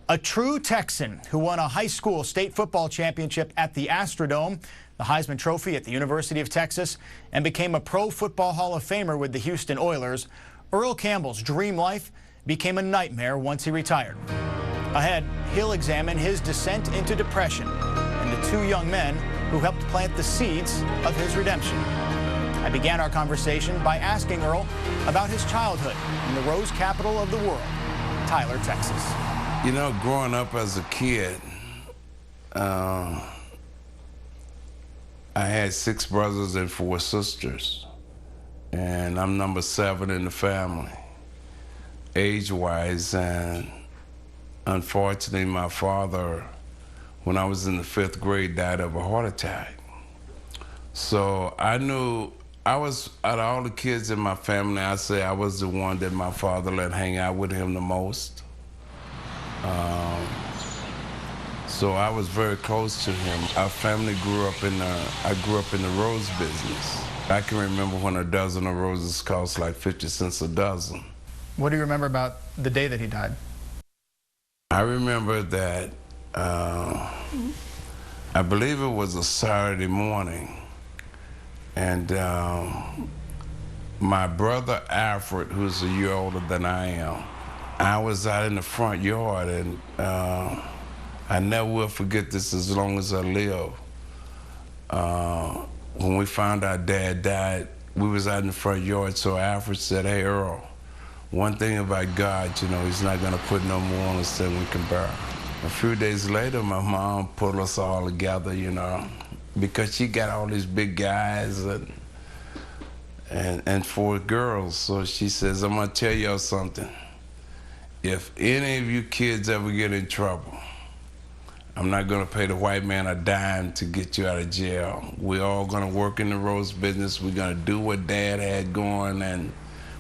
A true Texan who won a high school state football championship at the Astrodome, the Heisman Trophy at the University of Texas, and became a Pro Football Hall of Famer with the Houston Oilers, Earl Campbell's dream life became a nightmare once he retired. Ahead, he'll examine his descent into depression and the two young men who helped plant the seeds of his redemption. I began our conversation by asking Earl about his childhood in the rose capital of the world, Tyler, Texas. You know, growing up as a kid, I had 6 brothers and 4 sisters, and I'm number 7 in the family, age-wise, and unfortunately, my father, when I was in the 5th grade, died of a heart attack. So I knew I was, out of all the kids in my family, I'd say I was the one that my father let hang out with him the most. So I was very close to him. Our family grew up in I grew up in the rose business. I can remember when a dozen of roses cost like 50 cents a dozen. What do you remember about the day that he died? I remember that, I believe it was a Saturday morning, and my brother Alfred, who's a year older than I am, I was out in the front yard, and I never will forget this as long as I live. When we found out Dad died, we was out in the front yard, so Alfred said, "Hey, Earl, one thing about God, you know, he's not gonna put no more on us than we can bear." A few days later, my mom pulled us all together, you know, because she got all these big guys and 4 girls. So she says, "I'm gonna tell y'all something. If any of you kids ever get in trouble, I'm not gonna pay the white man a dime to get you out of jail. We're all gonna work in the rose business. We're gonna do what Dad had going, and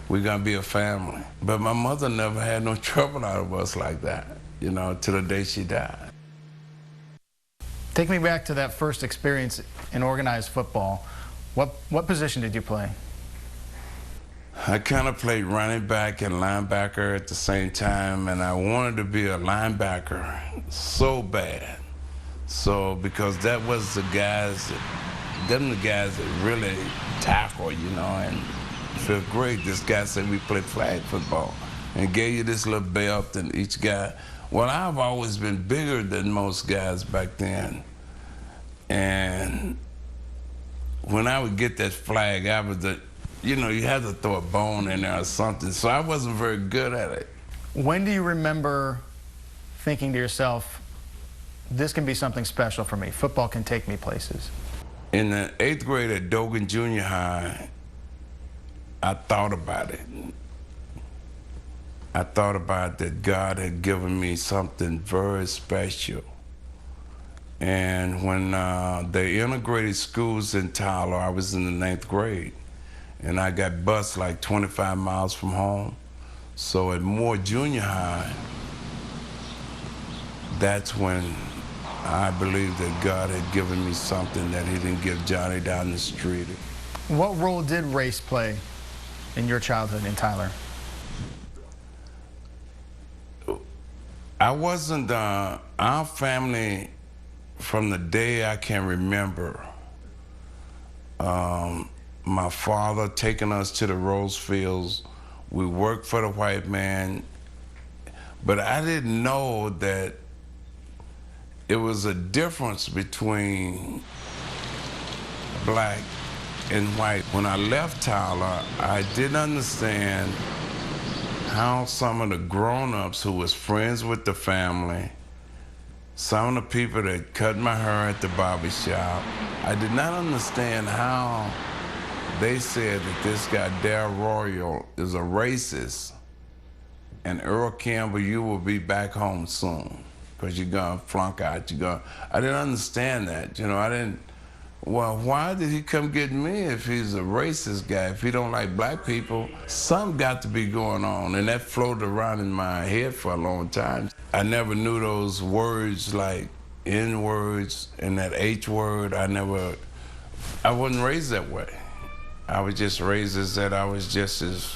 we're gonna be a family." But my mother never had no trouble out of us like that, you know, till the day she died. Take me back to that first experience in organized football. What position did you play? I kind of played running back and linebacker at the same time, and I wanted to be a linebacker so bad. So, because that was the guys that really tackle, you know, and 5th grade, this guy said we played flag football and gave you this little belt, and each guy, well, I've always been bigger than most guys back then. And when I would get that flag, I was you know, you had to throw a bone in there or something, so I wasn't very good at it. When do you remember thinking to yourself, this can be something special for me, football can take me places? In the 8th grade at Dogan Junior High, I thought about it. I thought about that God had given me something very special. And when they integrated schools in Tyler, I was in the 9th grade. And I got bused like 25 miles from home. So at Moore Junior High, that's when I believed that God had given me something that he didn't give Johnny down the street. What role did race play in your childhood in Tyler? I wasn't, our family, from the day I can remember, my father taking us to the rose fields. We worked for the white man, but I didn't know that it was a difference between black and white. When I left Tyler, I didn't understand how some of the grown-ups who was friends with the family, some of the people that cut my hair at the barber shop, I did not understand how they said that this guy, Darrell Royal, is a racist, and Earl Campbell, you will be back home soon, because you're gonna flunk out, I didn't understand that, you know, well, why did he come get me if he's a racist guy, if he don't like black people? Something got to be going on, and that floated around in my head for a long time. I never knew those words like N-words and that H-word. I wasn't raised that way. I was just raised as that I was just as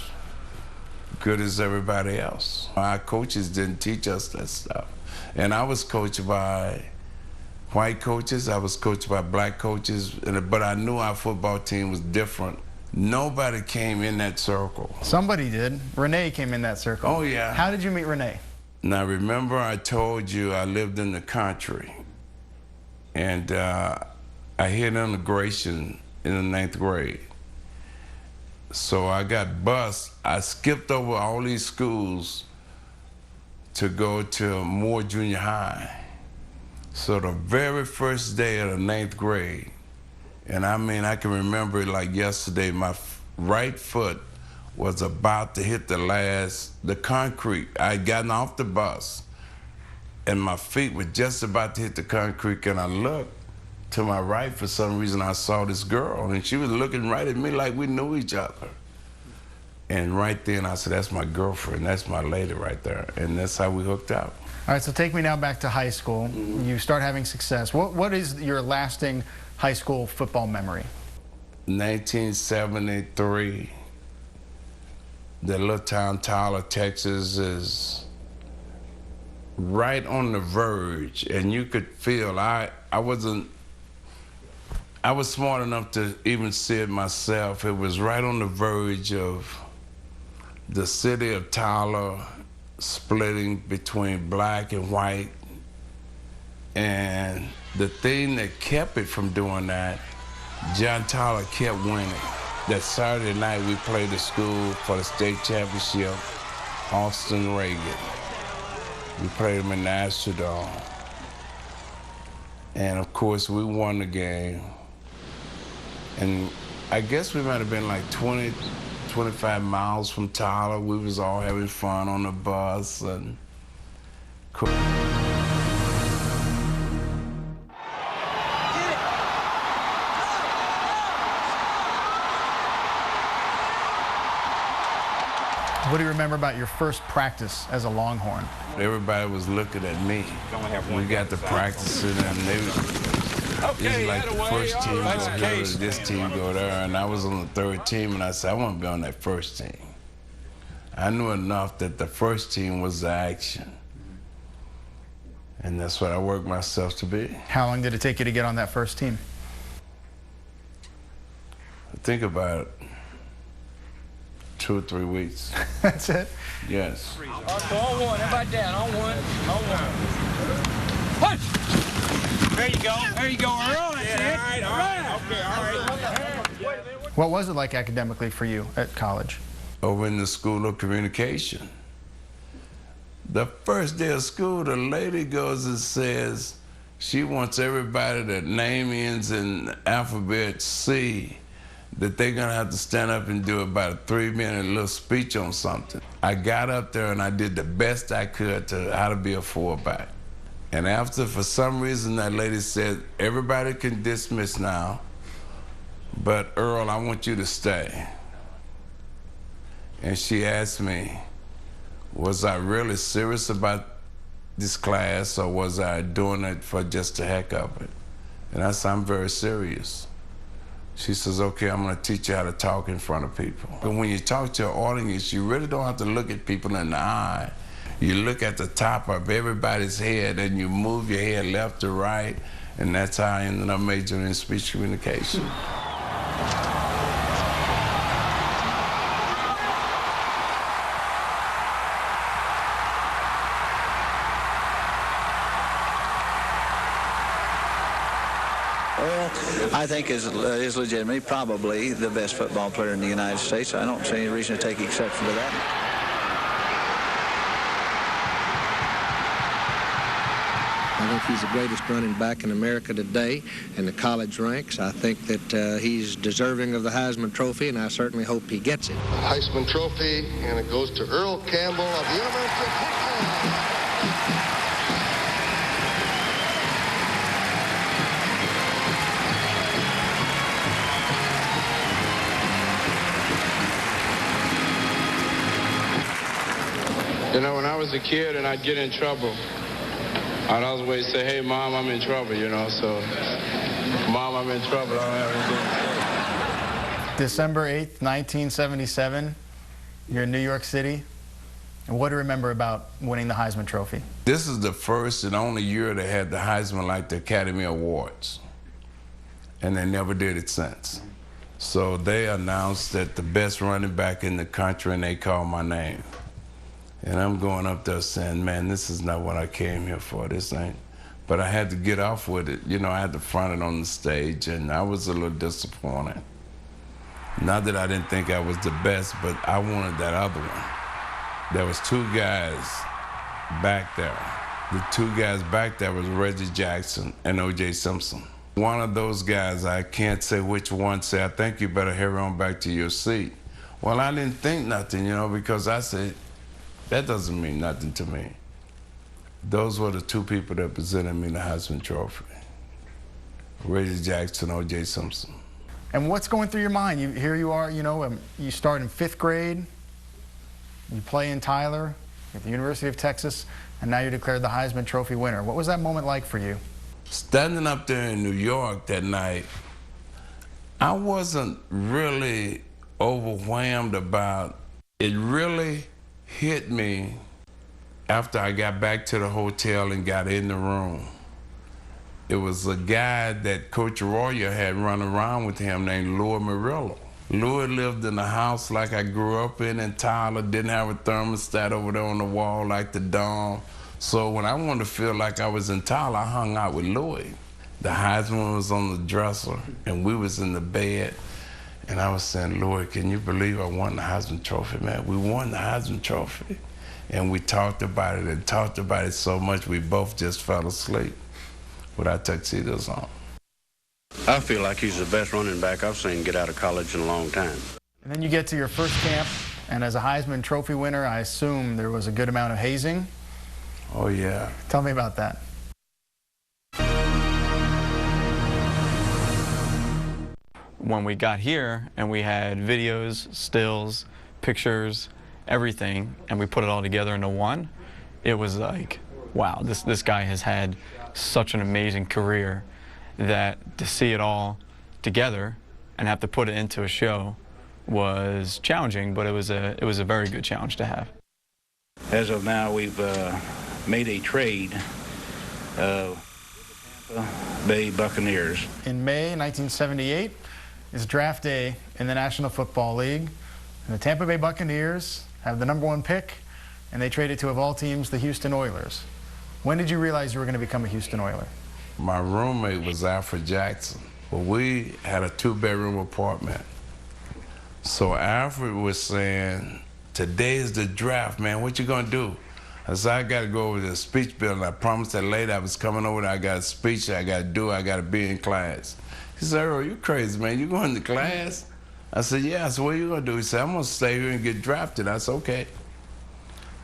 good as everybody else. Our coaches didn't teach us that stuff. And I was coached by white coaches, I was coached by black coaches, but I knew our football team was different. Nobody came in that circle. Somebody did. Renee came in that circle. Oh, yeah. How did you meet Renee? Now, remember I told you I lived in the country, and I hit integration in the 9th grade. So I got bused. I skipped over all these schools to go to Moore Junior High. So the very first day of the 9th grade, and I mean, I can remember it like yesterday, my right foot was about to hit the concrete. I had gotten off the bus, and my feet were just about to hit the concrete, and I looked to my right. For some reason, I saw this girl, and she was looking right at me like we knew each other. And right then, I said, that's my girlfriend, that's my lady right there, and that's how we hooked up. All right, so take me now back to high school. You start having success. What is your lasting high school football memory? 1973, the little town Tyler, Texas is right on the verge, and you could feel, I was smart enough to even see it myself. It was right on the verge of the city of Tyler splitting between black and white. And the thing that kept it from doing that, John Tyler kept winning. That Saturday night we played the school for the state championship, Austin Reagan. We played them in the Astrodome. And of course we won the game. And I guess we might have been like 20, 25 miles from Tyler. We was all having fun on the bus and What do you remember about your first practice as a Longhorn? Everybody was looking at me. We got to practicing, and they was like the first team go here, this team go there, and I was on the third team, and I said, I want to be on that first team. I knew enough that the first team was the action, and that's what I worked myself to be. How long did it take you to get on that first team? Think about it. 2 or 3 weeks. That's it? Yes. On one, everybody down, on one. Punch! There you go, Earl, that's it. All right. Okay, all right. What was it like academically for you at college? Over in the School of Communication. The first day of school, the lady goes and says she wants everybody that name ends in alphabet C, that they're gonna have to stand up and do about a 3-minute little speech on something. I got up there and I did the best I could to how to be a fullback. And after, for some reason, that lady said, everybody can dismiss now, but Earl, I want you to stay. And she asked me, was I really serious about this class, or was I doing it for just the heck of it? And I said, I'm very serious. She says, okay, I'm gonna teach you how to talk in front of people. But when you talk to an audience, you really don't have to look at people in the eye. You look at the top of everybody's head and you move your head left to right, and that's how I ended up majoring in speech communication. Earl, I think is legitimately probably the best football player in the United States. I don't see any reason to take exception to that. I think he's the greatest running back in America today in the college ranks. I think that he's deserving of the Heisman Trophy, and I certainly hope he gets it. Heisman Trophy, and it goes to Earl Campbell of the University of Texas. You know, when I was a kid and I'd get in trouble, I'd always say, hey, Mom, I'm in trouble, you know, so, Mom, I'm in trouble, I don't have anything to say. December 8th, 1977, you're in New York City. And what do you remember about winning the Heisman Trophy? This is the first and only year they had the Heisman like the Academy Awards. And they never did it since. So they announced that the best running back in the country, and they called my name. And I'm going up there saying, man, this is not what I came here for, this ain't. But I had to get off with it. You know, I had to front it on the stage, and I was a little disappointed. Not that I didn't think I was the best, but I wanted that other one. There was two guys back there. The two guys back there was Reggie Jackson and O.J. Simpson. One of those guys, I can't say which one, said, I think you better hurry on back to your seat. Well, I didn't think nothing, you know, because I said, that doesn't mean nothing to me. Those were the two people that presented me the Heisman Trophy. Reggie Jackson, O.J. Simpson. And what's going through your mind? Here you are, you know, you start in 5th grade, you play in Tyler at the University of Texas, and now you're declared the Heisman Trophy winner. What was that moment like for you? Standing up there in New York that night, I wasn't really overwhelmed about it. Really hit me after I got back to the hotel and got in the room. It was a guy that Coach Royer had run around with him named Louis Murillo. Louis lived in a house like I grew up in Tyler, didn't have a thermostat over there on the wall like the Dome. So when I wanted to feel like I was in Tyler, I hung out with Louis. The Heisman was on the dresser, and we was in the bed. And I was saying, Louis, can you believe I won the Heisman Trophy, man? We won the Heisman Trophy. And we talked about it and talked about it so much we both just fell asleep with our tuxedos on. I feel like he's the best running back I've seen get out of college in a long time. And then you get to your first camp, and as a Heisman Trophy winner, I assume there was a good amount of hazing. Oh, yeah. Tell me about that. When we got here and we had videos, stills, pictures, everything, and we put it all together into one, it was like, wow, this guy has had such an amazing career that to see it all together and have to put it into a show was challenging, but it was a very good challenge to have. As of now, we've made a trade with the Tampa Bay Buccaneers. In May 1978 is draft day in the National Football League, and the Tampa Bay Buccaneers have the #1 pick, and they trade it to, of all teams, the Houston Oilers. When did you realize you were going to become a Houston Oiler? My roommate was Alfred Jackson. Well, we had a 2-bedroom apartment. So Alfred was saying, today is the draft, man. What you gonna do? I said, I gotta go over to the speech building. I promised that lady I was coming over there. I got a speech I gotta do. I gotta be in class. He said, Earl, you crazy, man. You going to class? I said, yeah. I said, what are you gonna do? He said, I'm gonna stay here and get drafted. I said, okay.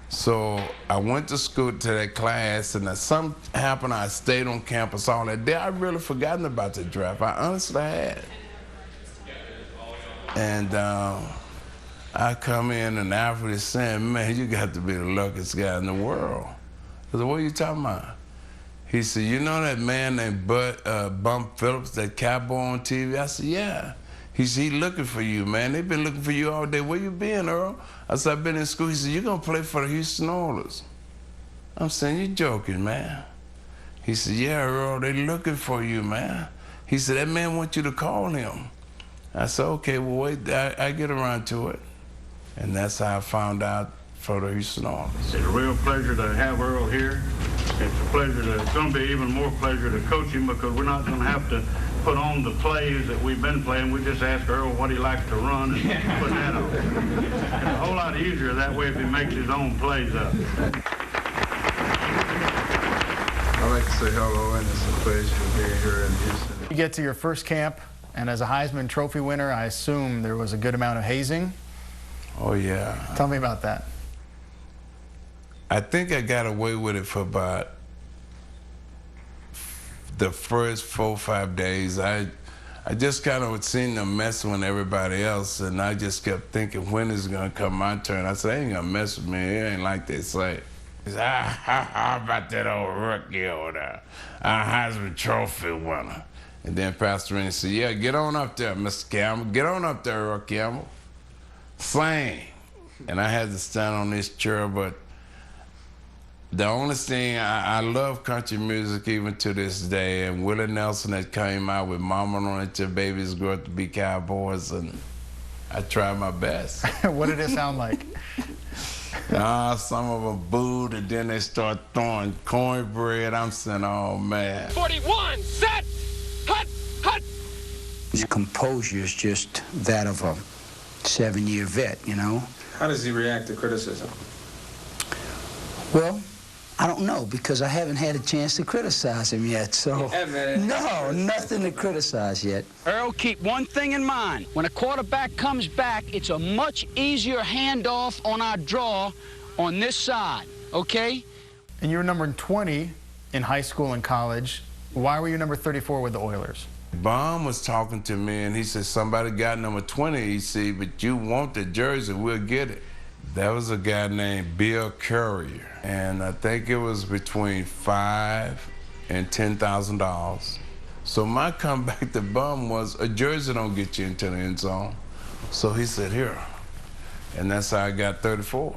So I went to school to that class, and something happened. I stayed on campus all that day. I really forgotten about the draft. I honestly had. And I come in, and Alfred is saying, man, you got to be the luckiest guy in the world. I said, what are you talking about? He said, you know that man named Bump Phillips, that cowboy on TV? I said, yeah. He said, he looking for you, man. They've been looking for you all day. Where you been, Earl? I said, I've been in school. He said, you're going to play for the Houston Oilers. I'm saying, you're joking, man. He said, yeah, Earl, they looking for you, man. He said, that man wants you to call him. I said, okay, well, wait, I get around to it. And that's how I found out for the Houston Oilers. It's a real pleasure to have Earl here. It's a pleasure it's going to be even more pleasure to coach him, because we're not going to have to put on the plays that we've been playing. We just ask Earl what he likes to run and put that on. It's a whole lot easier that way if he makes his own plays up. I'd like to say hello, and it's a pleasure to be here in Houston. You get to your first camp, and as a Heisman Trophy winner, I assume there was a good amount of hazing. Oh, yeah. Tell me about that. I think I got away with it for about the first 4 or 5 days. I just kind of seen them messing with everybody else, and I just kept thinking, when is it going to come my turn? I said, they ain't going to mess with me. It ain't like they say. He said, how about that old rookie over there? Our Heisman Trophy winner. And then Pastor Rennie said, yeah, get on up there, Mr. Campbell. Get on up there, Earl Campbell. Sing. and I had to stand on this chair, but the only thing, I love country music even to this day, and Willie Nelson that came out with Mama Don't Let Your Babies Grow Up to Be Cowboys, and I tried my best. What did it sound like? Some of them booed, and then they start throwing cornbread. I'm saying, oh, man. 41, set, hut, hut. His composure is just that of a 7-year vet, you know. How does he react to criticism? Well, I don't know, because I haven't had a chance to criticize him yet, so... No, nothing to criticize yet. Earl, keep one thing in mind. When a quarterback comes back, it's a much easier handoff on our draw on this side, okay? And you were number 20 in high school and college. Why were you number 34 with the Oilers? Baum was talking to me, and he said, somebody got number 20, he said, but you want the jersey, we'll get it. That was a guy named Bill Currier, and I think it was between $5,000 and $10,000. So my comeback to Bum was, a jersey don't get you into the end zone. So he said, here, and that's how I got 34.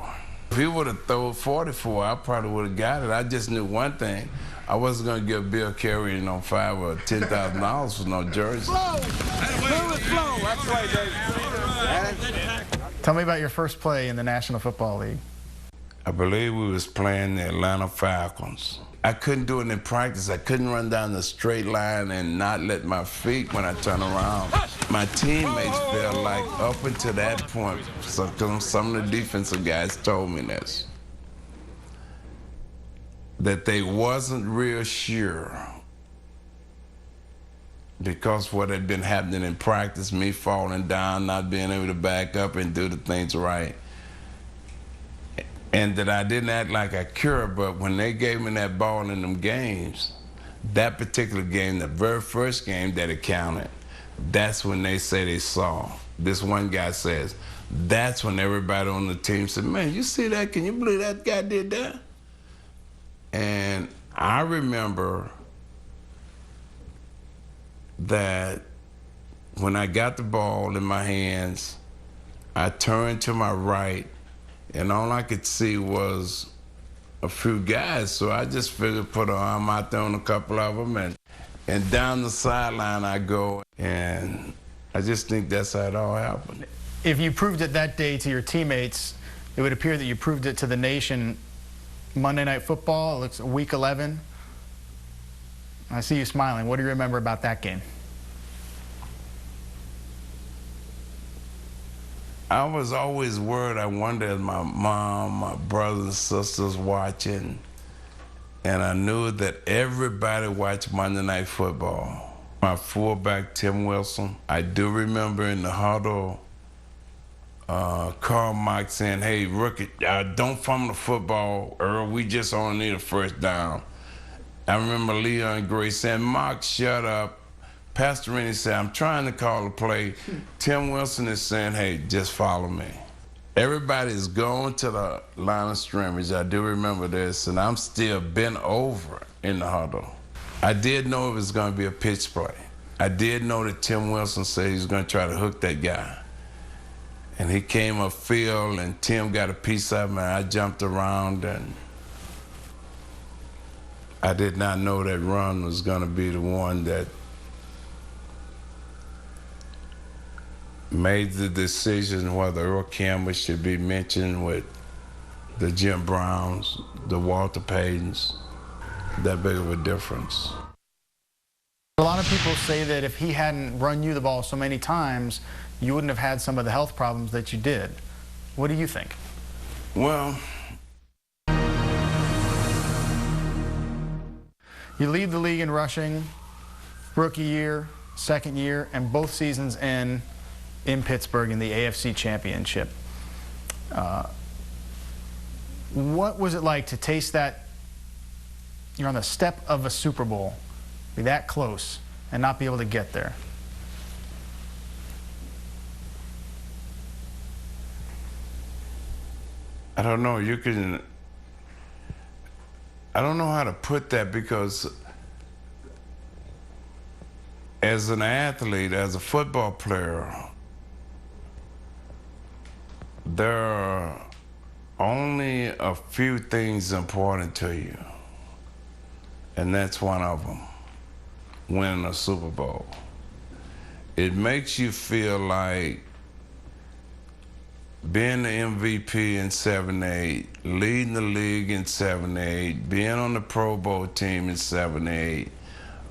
If he would have thrown 44, I probably would have got it. I just knew one thing. I wasn't going to give Bill Currier, you know, $5,000 or $10,000 for no jersey. Flow! Flow! That's right, Dave. Tell me about your first play in the National Football League. I believe we was playing the Atlanta Falcons. I couldn't do it in practice. I couldn't run down the straight line and not let my feet when I turn around. My teammates felt like up until that point, some of the defensive guys told me this, that they wasn't real sure because what had been happening in practice, me falling down, not being able to back up and do the things right, and that I didn't act like I cured, but when they gave me that ball in them games, that particular game, the very first game that it counted, that's when they say they saw. This one guy says, that's when everybody on the team said, man, you see that? Can you believe that guy did that? And I remember that when I got the ball in my hands, I turned to my right, and all I could see was a few guys, so I just figured put an arm out there on a couple of them, and down the sideline I go, and I just think that's how it all happened. If you proved it that day to your teammates, it would appear that you proved it to the nation. Monday Night Football, it looks week 11. I see you smiling. What do you remember about that game? I was always worried. I wondered if my mom, my brothers and sisters watching, and I knew that everybody watched Monday Night Football. My fullback, Tim Wilson, I do remember in the huddle, Carl Mike saying, hey, rookie, don't fumble the football, Earl, we just only need a first down. I remember Leon Gray saying, Mark, shut up. Pastor Rennie said, I'm trying to call a play. Tim Wilson is saying, hey, just follow me. Everybody's going to the line of scrimmage. I do remember this, and I'm still bent over in the huddle. I did know it was going to be a pitch play. I did know that Tim Wilson said he was going to try to hook that guy. And he came upfield, and Tim got a piece of him, and I jumped around, and I did not know that run was going to be the one that made the decision whether Earl Campbell should be mentioned with the Jim Browns, the Walter Paytons, that big of a difference. A lot of people say that if he hadn't run you the ball so many times, you wouldn't have had some of the health problems that you did. What do you think? Well, you lead the league in rushing, rookie year, second year, and both seasons in Pittsburgh in the AFC Championship. What was it like to taste that? You're on the step of a Super Bowl, be that close, and not be able to get there. I don't know. I don't know how to put that, because as an athlete, as a football player, There are only a few things important to you, and that's one of them, winning a Super Bowl. It makes you feel like being the MVP in '78, leading the league in '78, being on the Pro Bowl team in '78,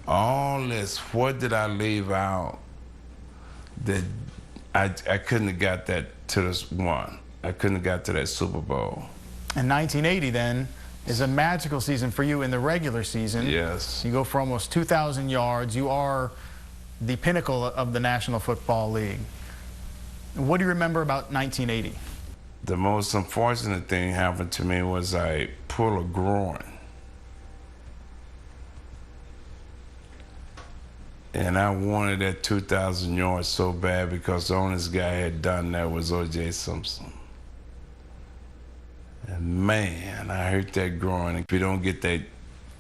all this, what did I leave out that I couldn't have got that to this one? I couldn't have got to that Super Bowl. And 1980 then is a magical season for you in the regular season. Yes. You go for almost 2,000 yards. You are the pinnacle of the National Football League. What do you remember about 1980? The most unfortunate thing happened to me was I pulled a groin. And I wanted that 2,000 yards so bad because the only guy had done that was O.J. Simpson. And man, I hurt that groin. If you don't get that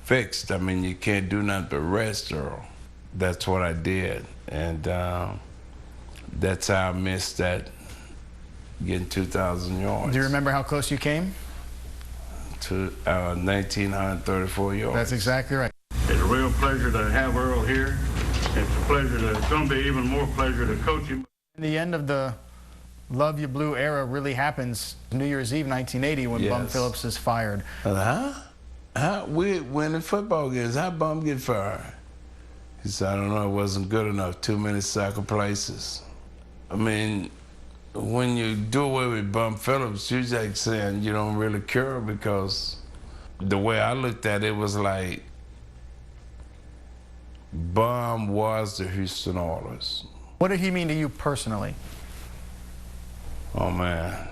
fixed, I mean, you can't do nothing but rest, Earl. That's what I did. And that's how I missed that, getting 2,000 yards. Do you remember how close you came? To 1,934 yards. That's exactly right. It's a real pleasure to have Earl here. It's a pleasure it's going to be even more pleasure to coach him. The end of the Love You Blue era really happens New Year's Eve 1980 when Yes. Bum Phillips is fired. We winning football games. How Bum get fired? He said, I don't know, it wasn't good enough. Too many sacrifices. I mean, when you do away with Bum Phillips, you're like saying you don't really care, because the way I looked at it was like Bum was the Houston Oilers. What did he mean to you personally? Oh, man.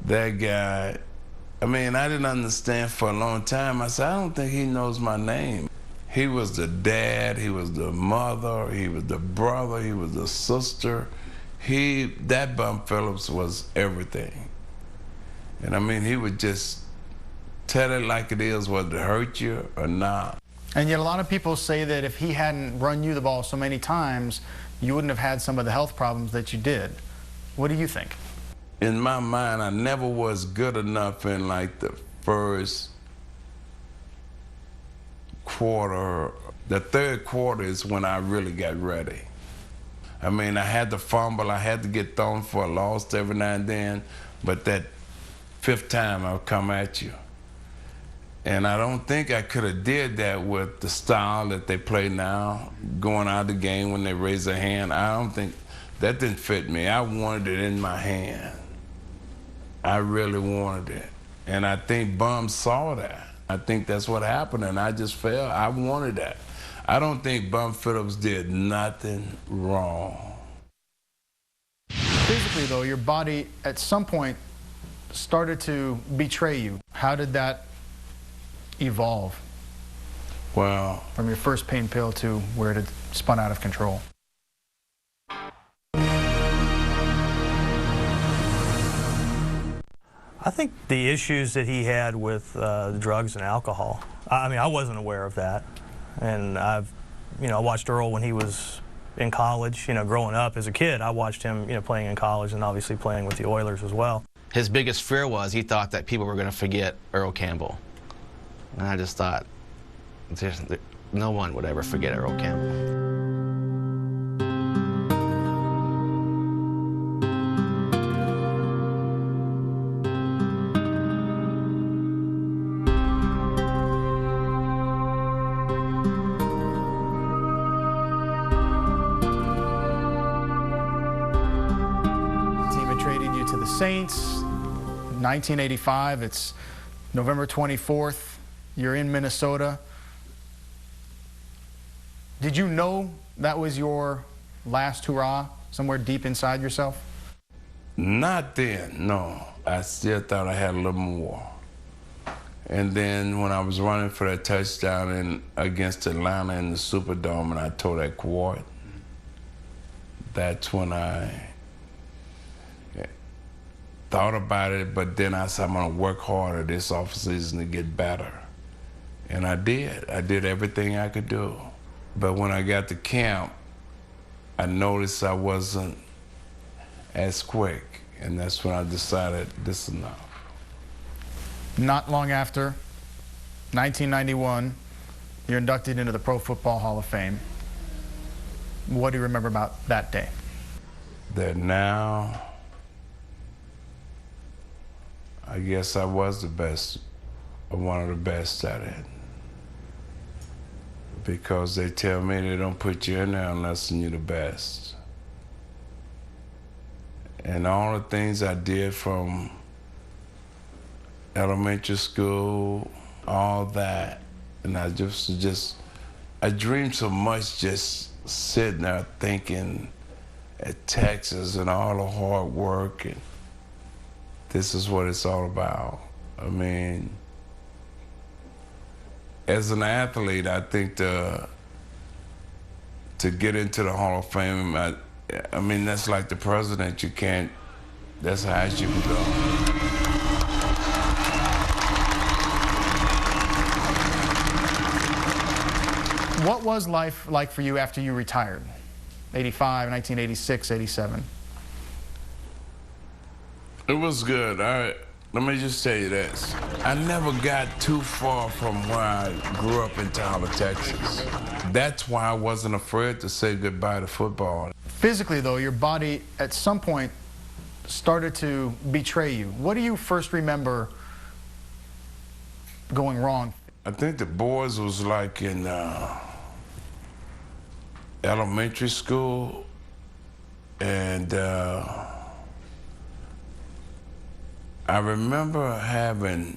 That guy, I mean, I didn't understand for a long time. I said, I don't think he knows my name. He was the dad, he was the mother, he was the brother, he was the sister. That Bum Phillips was everything. And I mean, he would just tell it like it is, whether it hurt you or not. And yet a lot of people say that if he hadn't run you the ball so many times, you wouldn't have had some of the health problems that you did. What do you think? In my mind, I never was good enough in like the first quarter. The third quarter is when I really got ready. I mean, I had to fumble, I had to get thrown for a loss every now and then, but that fifth time I'll come at you. And I don't think I could have did that with the style that they play now, going out of the game when they raise their hand. I don't think, that didn't fit me. I wanted it in my hand. I really wanted it. And I think Bum saw that. I think that's what happened, and I just felt I wanted that. I don't think Bum Phillips did nothing wrong. Physically, though, your body at some point started to betray you. How did that evolve? Well, from your first pain pill to where it had spun out of control? I think the issues that he had with the drugs and alcohol, I mean, I wasn't aware of that. And I watched Earl when he was in college, growing up as a kid. I watched him, playing in college and obviously playing with the Oilers as well. His biggest fear was he thought that people were going to forget Earl Campbell. And I just thought, no one would ever forget Earl Campbell. Saints, 1985, it's November 24th, you're in Minnesota. Did you know that was your last hurrah somewhere deep inside yourself? Not then, no. I still thought I had a little more. And then when I was running for that touchdown against Atlanta in the Superdome and I tore that quad, that's when I thought about it, but then I said, I'm gonna work harder this offseason to get better. And I did. I did everything I could do. But when I got to camp, I noticed I wasn't as quick. And that's when I decided this is enough. Not long after, 1991, you're inducted into the Pro Football Hall of Fame. What do you remember about that day? That now, I guess I was the best, or one of the best at it. Because they tell me they don't put you in there unless you're the best. And all the things I did from elementary school, all that, and I I dreamed so much just sitting there thinking at Texas and all the hard work, and this is what it's all about. I mean, as an athlete, I think to get into the Hall of Fame, I mean, that's like the president. You can't, that's how you can go. What was life like for you after you retired? 85, 1986, 87. It was good. Let me just tell you this. I never got too far from where I grew up in Tyler, Texas. That's why I wasn't afraid to say goodbye to football. Physically, though, your body at some point started to betray you. What do you first remember going wrong? I think the boys was like in elementary school, and I remember having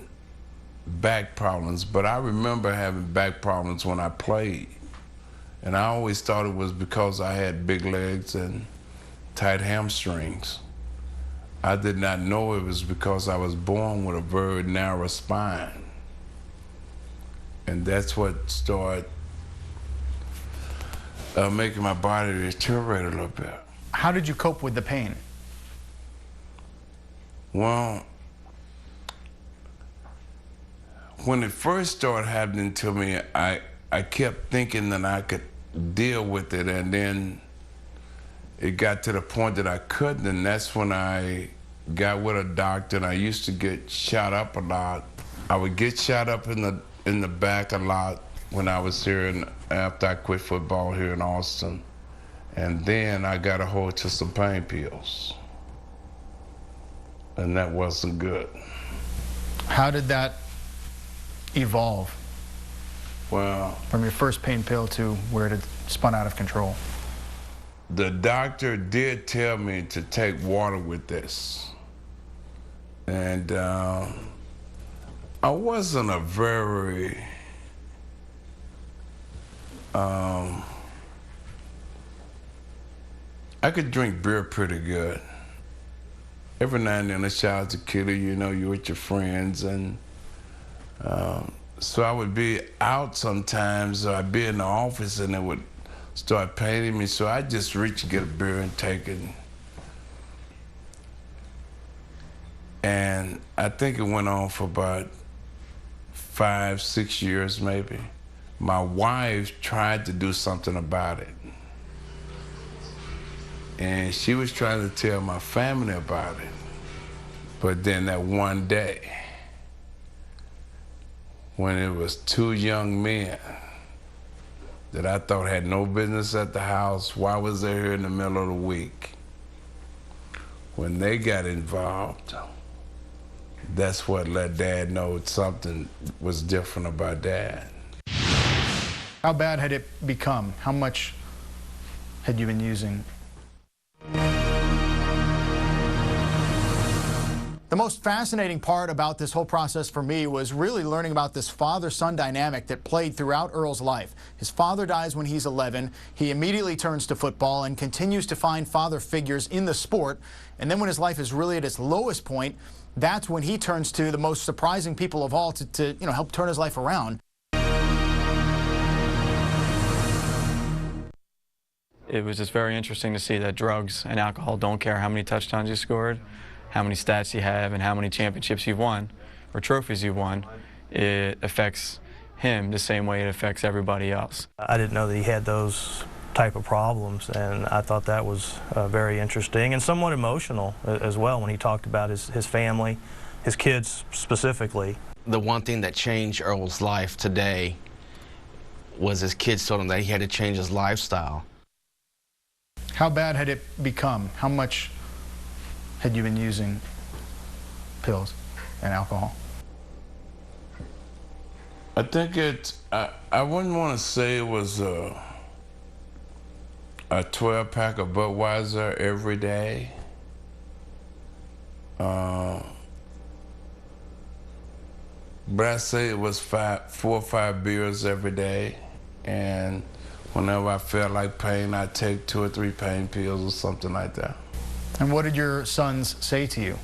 back problems, but I remember having back problems when I played. And I always thought it was because I had big legs and tight hamstrings. I did not know it was because I was born with a very narrow spine. And that's what started making my body deteriorate a little bit. How did you cope with the pain? Well, when it first started happening to me, I kept thinking that I could deal with it, and then it got to the point that I couldn't, and that's when I got with a doctor, and I used to get shot up a lot. I would get shot up in the back a lot when I was here, after I quit football here in Austin. And then I got a hold to some pain pills, and that wasn't good. How did that evolve? Well, from your first pain pill to where it spun out of control? The doctor did tell me to take water with this. And I wasn't a very, I could drink beer pretty good. Every now and then a shot's a killer, you know, you're with your friends, and so I would be out sometimes, or I'd be in the office and it would start paining me, so I'd just reach and get a beer and take it. And I think it went on for about 5, 6 years maybe. My wife tried to do something about it. And she was trying to tell my family about it. But then that one day, when it was 2 young men that I thought had no business at the house, why was they here in the middle of the week? When they got involved, that's what let Dad know something was different about Dad. How bad had it become? How much had you been using? The most fascinating part about this whole process for me was really learning about this father-son dynamic that played throughout Earl's life. His father dies when he's 11. He immediately turns to football and continues to find father figures in the sport. And then when his life is really at its lowest point, that's when he turns to the most surprising people of all to help turn his life around. It was just very interesting to see that drugs and alcohol don't care how many touchdowns you scored, how many stats you have, and how many championships you've won or trophies you've won. It affects him the same way it affects everybody else. I didn't know that he had those type of problems, and I thought that was very interesting and somewhat emotional as well when he talked about his family, his kids specifically. The one thing that changed Earl's life today was his kids told him that he had to change his lifestyle. How bad had it become? How much had you been using pills and alcohol? I think I wouldn't want to say it was a 12-pack of Budweiser every day. But I say it was 4 or 5 beers every day, and whenever I felt like pain, I'd take 2 or 3 pain pills or something like that. And what did your sons say to you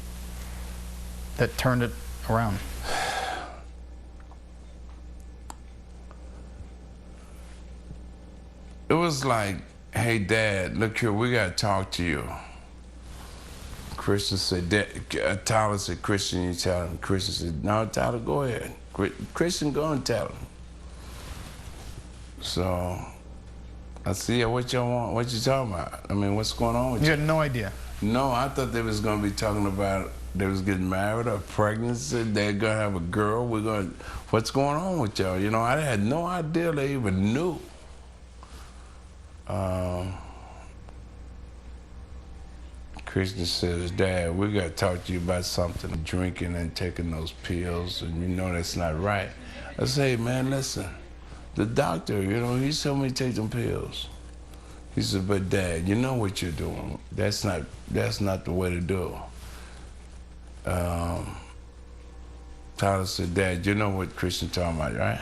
that turned it around? It was like, hey, Dad, look here, we got to talk to you. Christian said, Tyler said, Christian, you tell him. Christian said, no, Tyler, go ahead. Christian, go and tell him. So I said, yeah, what y'all want? What you talking about? I mean, what's going on with you? You had no idea? No, I thought they was going to be talking about they was getting married or pregnancy. They're going to have a girl. What's going on with y'all? You know, I had no idea they even knew. Christian says, Dad, we got to talk to you about something, drinking and taking those pills, and you know that's not right. I say, man, listen, the doctor, you know, he told me to take them pills. He said, but Dad, you know what you're doing. That's not the way to do it. Tyler said, Dad, you know what Christian talking about, right?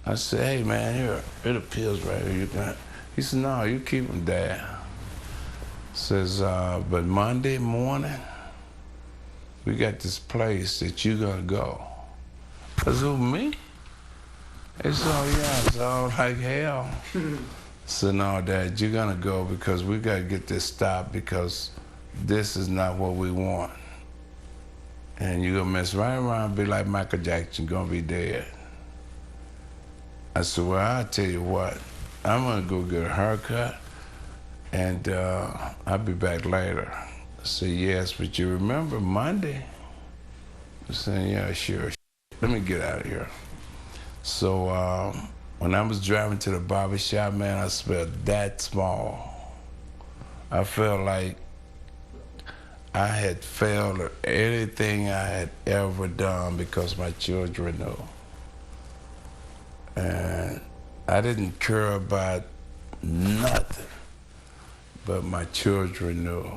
I said, hey, man, here are the pills right here. You can. He said, no, you keep them, Dad. Says, but Monday morning, we got this place that you're gonna go. I said, who, me? It's all, yeah, it's all like hell. So no, Dad, you're gonna go because we gotta get this stopped because this is not what we want. And you're gonna mess right around and be like Michael Jackson, gonna be dead. I said, well, I'll tell you what, I'm gonna go get a haircut and I'll be back later. I said, yes, but you remember Monday? I said, yeah, sure. Let me get out of here. So when I was driving to the barber shop, man, I felt that small. I felt like I had failed at anything I had ever done because my children knew. And I didn't care about nothing, but my children knew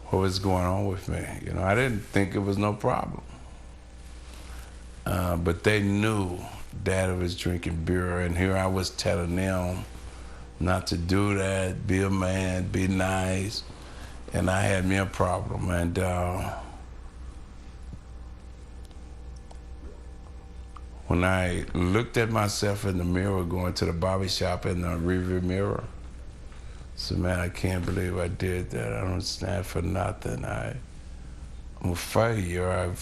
what was going on with me. You know, I didn't think it was no problem. But they knew Daddy was drinking beer, and here I was telling them not to do that, be a man, be nice, and I had me a problem. And when I looked at myself in the mirror going to the barber shop in the rearview mirror, I said, man, I can't believe I did that. I don't stand for nothing. I'm a failure.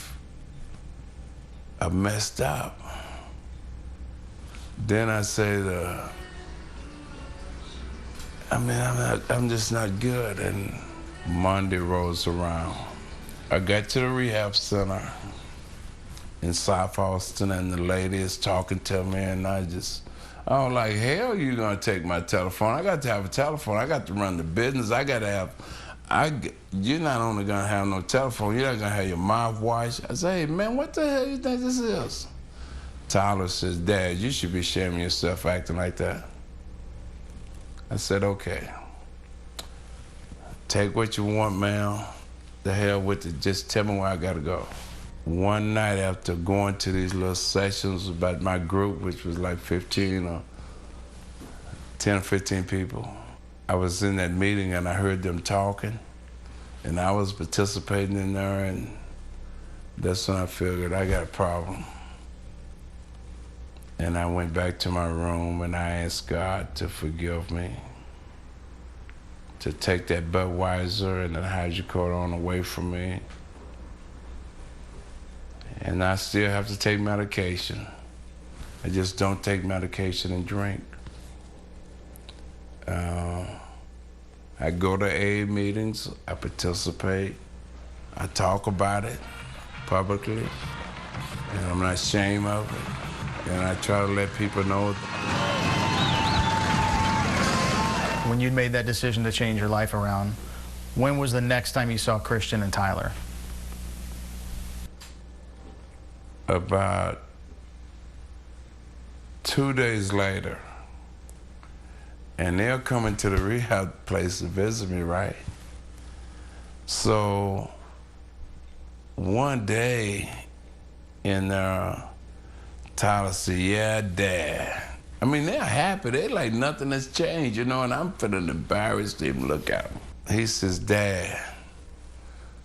I messed up. Then I say I'm just not good. And Monday rolls around. I got to the rehab center in South Austin, and the lady is talking to me, and I was like, hell, you gonna take my telephone? I got to have a telephone. I got to run the business. You're not only gonna have no telephone, you're not gonna have your mouthwash. I say, hey, man, what the hell you think this is? Tyler says, Dad, you should be shaming yourself for acting like that. I said, okay. Take what you want, man. The hell with it. Just tell me where I gotta go. One night after going to these little sessions about my group, which was like 10 or 15 people, I was in that meeting and I heard them talking, and I was participating in there, and that's when I figured I got a problem. And I went back to my room and I asked God to forgive me, to take that Budweiser and the hydrocodone away from me. And I still have to take medication. I just don't take medication and drink. I go to AA meetings, I participate, I talk about it publicly, and I'm not ashamed of it, and I try to let people know. When you made that decision to change your life around, when was the next time you saw Christian and Tyler? About 2 days later, and they're coming to the rehab place to visit me, right? So one day in there, Tyler said, "Yeah, Dad." I mean, they're happy. They're like nothing has changed, you know, and I'm feeling embarrassed to even look at him. He says, "Dad,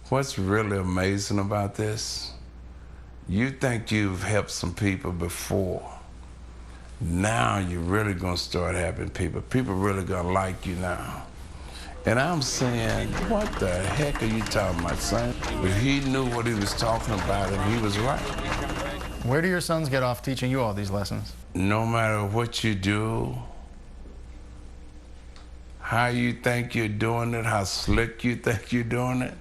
what's really amazing about this? You think you've helped some people before. Now you're really gonna start helping people. People really gonna like you now." And I'm saying, what the heck are you talking about, son? But he knew what he was talking about, and he was right. Where do your sons get off teaching you all these lessons? No matter what you do, how you think you're doing it, how slick you think you're doing it,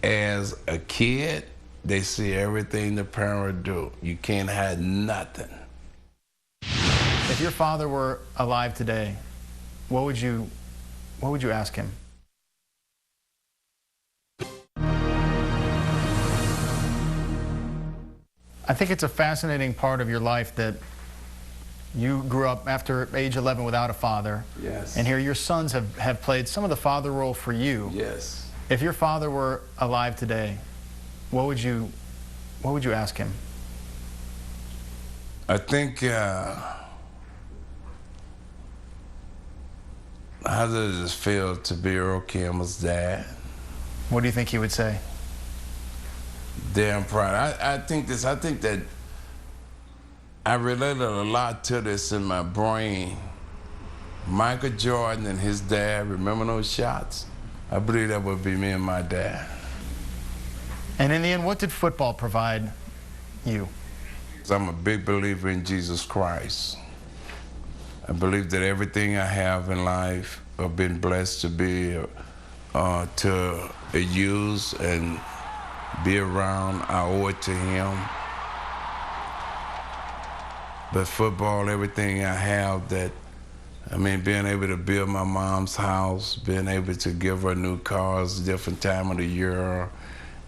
as a kid, they see everything the parent do. You can't hide nothing. If your father were alive today, what would you ask him? I think it's a fascinating part of your life that you grew up after age 11 without a father. Yes. And here your sons have played some of the father role for you. Yes. If your father were alive today, what would you ask him? I think, how does it feel to be Earl Campbell's dad? What do you think he would say? Damn proud. I think that I related a lot to this in my brain. Michael Jordan and his dad, remember those shots? I believe that would be me and my dad. And in the end, what did football provide you? I'm a big believer in Jesus Christ. I believe that everything I have in life, I've been blessed to be to use and be around. I owe it to him. But football, everything I have that, I mean, being able to build my mom's house, being able to give her new cars, different time of the year,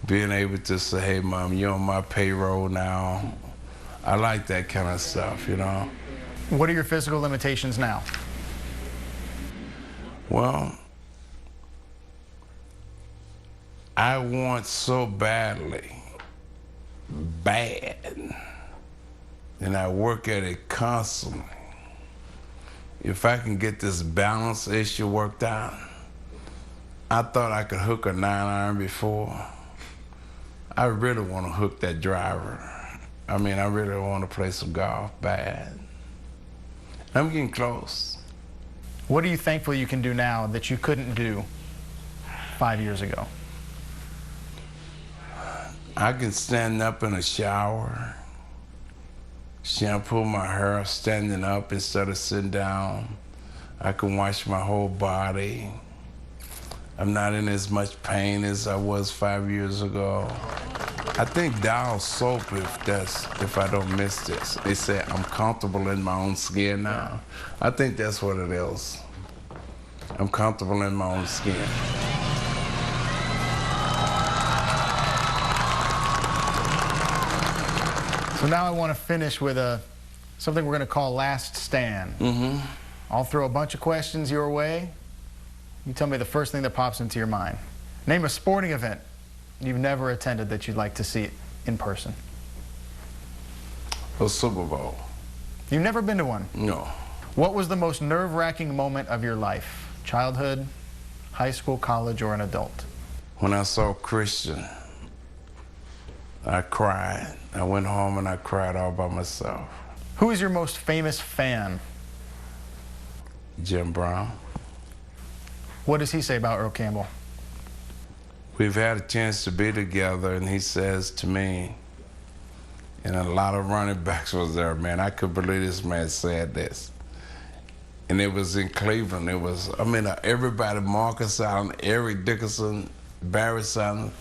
being able to say, "Hey, Mom, you're on my payroll now." I like that kind of stuff, you know. What are your physical limitations now? Well, I want so badly, bad, and I work at it constantly. If I can get this balance issue worked out, I thought I could hook a 9-iron before. I really want to hook that driver. I mean, I really want to play some golf bad. I'm getting close. What are you thankful you can do now that you couldn't do 5 years ago? I can stand up in a shower, shampoo my hair standing up instead of sitting down. I can wash my whole body. I'm not in as much pain as I was 5 years ago. I think Dial soap if I don't miss this. They say I'm comfortable in my own skin now. I think that's what it is. I'm comfortable in my own skin. So now I want to finish with something we're going to call Last Stand. I'll throw a bunch of questions your way. You tell me the first thing that pops into your mind. Name a sporting event you've never attended that you'd like to see in person. A Super Bowl. You've never been to one? No. What was the most nerve-wracking moment of your life? Childhood, high school, college, or an adult? When I saw Christian, I cried. I went home and I cried all by myself. Who is your most famous fan? Jim Brown. What does he say about Earl Campbell? We've had a chance to be together, and he says to me, and a lot of running backs was there, man, I couldn't believe this man said this. and it was in Cleveland. It was, I mean, everybody, Marcus Allen, Eric Dickerson, Barry Sanders,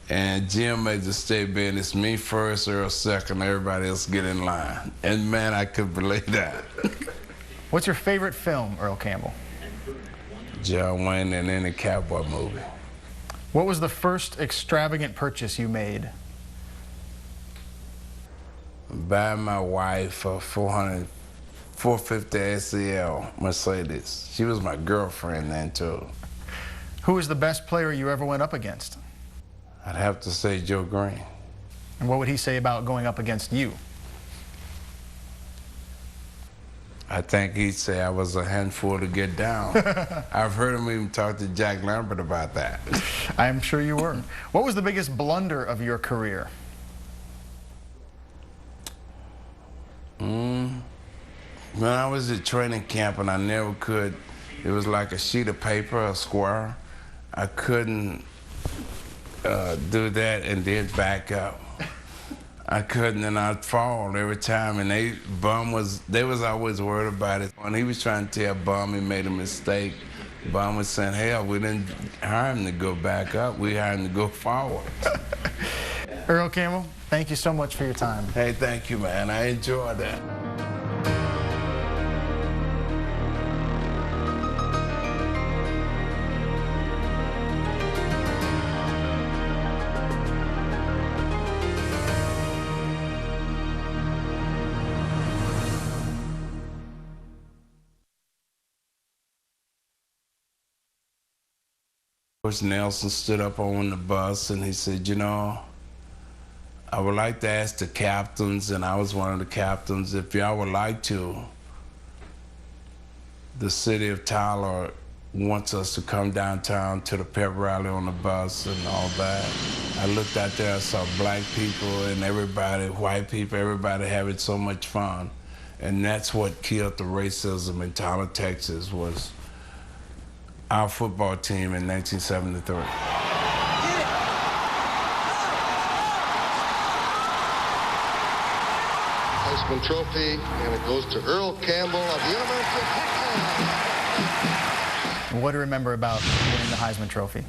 and Jim made the statement, it's me first, Earl second, everybody else get in line. And man, I couldn't believe that. What's your favorite film, Earl Campbell? John Wayne and any cowboy movie. What was the first extravagant purchase you made? Buying my wife a 450 SEL Mercedes. She was my girlfriend then too. Who was the best player you ever went up against? I'd have to say Joe Green. And what would he say about going up against you? I think he'd say I was a handful to get down. I've heard him even talk to Jack Lambert about that. I'm sure you were. What was the biggest blunder of your career? When I was at training camp and I never could, it was like a sheet of paper, a square. I couldn't do that and then back up. I couldn't, and I'd fall every time, and they was always worried about it. When he was trying to tell Bum he made a mistake, Bum was saying, hell, we didn't hire him to go back up, we hired him to go forward. Earl Campbell, thank you so much for your time. Hey, thank you, man. I enjoyed that. Coach Nelson stood up on the bus and he said, you know, I would like to ask the captains, and I was one of the captains, if y'all would like to, the city of Tyler wants us to come downtown to the pep rally on the bus and all that. I looked out there, I saw black people and everybody, white people, everybody having so much fun. And that's what killed the racism in Tyler, Texas, was our football team in 1973. Heisman Trophy, and it goes to Earl Campbell of the University of Texas. What do you remember about winning the Heisman Trophy?